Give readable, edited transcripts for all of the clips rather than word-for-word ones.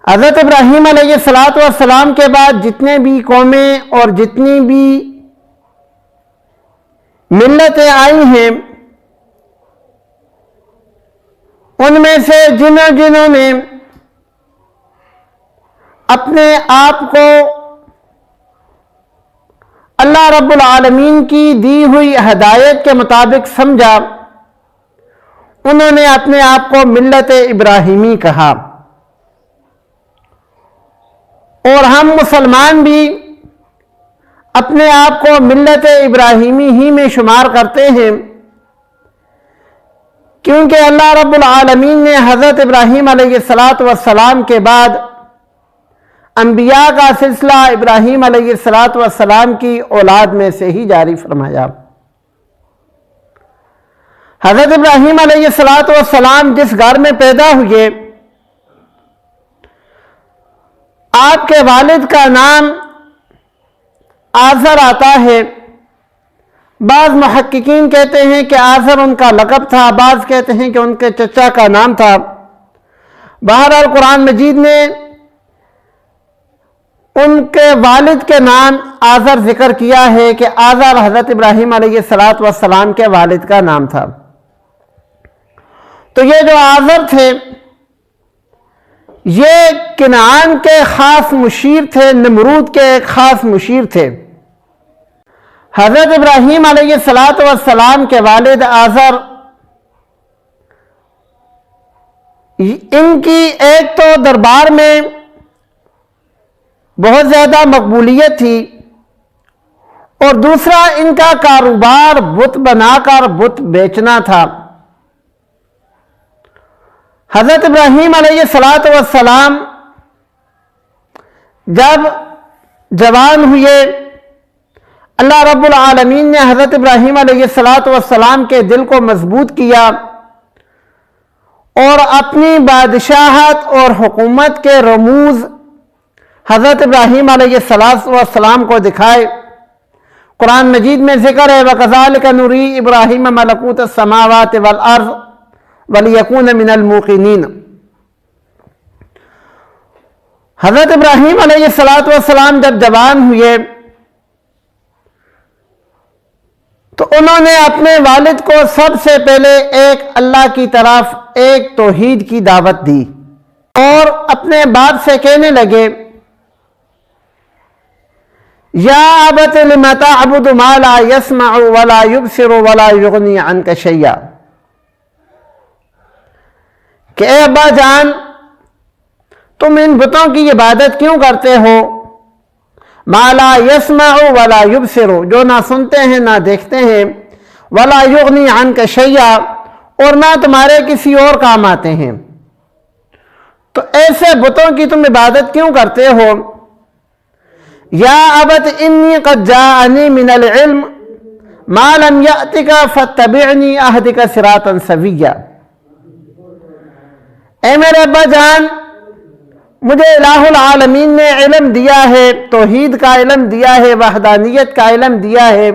حضرت ابراہیم علیہ السلام کے بعد جتنے بھی قومیں اور جتنی بھی ملتیں آئی ہیں، ان میں سے جنہوں نے اپنے آپ کو اللہ رب العالمین کی دی ہوئی ہدایت کے مطابق سمجھا، انہوں نے اپنے آپ کو ملت ابراہیمی کہا، اور ہم مسلمان بھی اپنے آپ کو ملت ابراہیمی ہی میں شمار کرتے ہیں، کیونکہ اللہ رب العالمین نے حضرت ابراہیم علیہ السلام کے بعد انبیاء کا سلسلہ ابراہیم علیہ السلام کی اولاد میں سے ہی جاری فرمایا۔ حضرت ابراہیم علیہ السلام جس گھر میں پیدا ہوئے، آپ کے والد کا نام آزر آتا ہے۔ بعض محققین کہتے ہیں کہ آزر ان کا لقب تھا، بعض کہتے ہیں کہ ان کے چچا کا نام تھا۔ بہرحال قرآن مجید نے ان کے والد کے نام آزر ذکر کیا ہے کہ آزر حضرت ابراہیم علیہ السلام کے والد کا نام تھا۔ تو یہ جو آزر تھے، یہ کنعان کے خاص مشیر تھے، نمرود کے ایک خاص مشیر تھے۔ حضرت ابراہیم علیہ السلام کے والد آزر، ان کی ایک تو دربار میں بہت زیادہ مقبولیت تھی، اور دوسرا ان کا کاروبار بت بنا کر بت بیچنا تھا۔ حضرت ابراہیم علیہ السلام جب جوان ہوئے، اللہ رب العالمین نے حضرت ابراہیم علیہ السلام کے دل کو مضبوط کیا اور اپنی بادشاہت اور حکومت کے رموز حضرت ابراہیم علیہ السلام کو دکھائے۔ قرآن مجید میں ذکر ہے وَكَذَلِكَ نُرِي إِبْرَاهِيمَ مَلَكُوتَ السَّمَاوَاتِ وَالْأَرْضِ وَلِيَكُونَ مِنَ الْمُوقِنِينَ۔ حضرت ابراہیم علیہ السلام جب جوان ہوئے تو انہوں نے اپنے والد کو سب سے پہلے ایک اللہ کی طرف ایک توحید کی دعوت دی، اور اپنے باپ سے کہنے لگے یا ابت لم تعبد ما لا يسمع ولا يبصر ولا يغني عنك شيئا، کہ اے ابا جان، تم ان بتوں کی عبادت کیوں کرتے ہو؟ ما لا يسمع ولا يبصر، جو نہ سنتے ہیں نہ دیکھتے ہیں، ولا يغني عنك شيئا، اور نہ تمہارے کسی اور کام آتے ہیں، تو ایسے بتوں کی تم عبادت کیوں کرتے ہو؟ یا ابت انی قد جاءنی من العلم ما لم یأتک فاتبعنی اہدک صراطا سویا، اے میرے ابا جان، مجھے الہ العالمین نے علم دیا ہے، توحید کا علم دیا ہے، وحدانیت کا علم دیا ہے،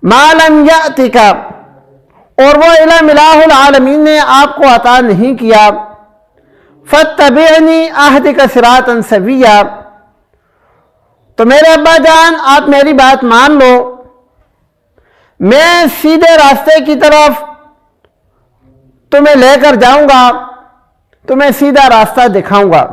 ما لم یأتک، اور وہ علم الہ العالمین نے آپ کو عطا نہیں کیا، فاتبعنی اہدک صراطا سویا، تو میرے ابا جان آپ میری بات مان لو، میں سیدھے راستے کی طرف تمہیں لے کر جاؤں گا، تمہیں سیدھا راستہ دکھاؤں گا۔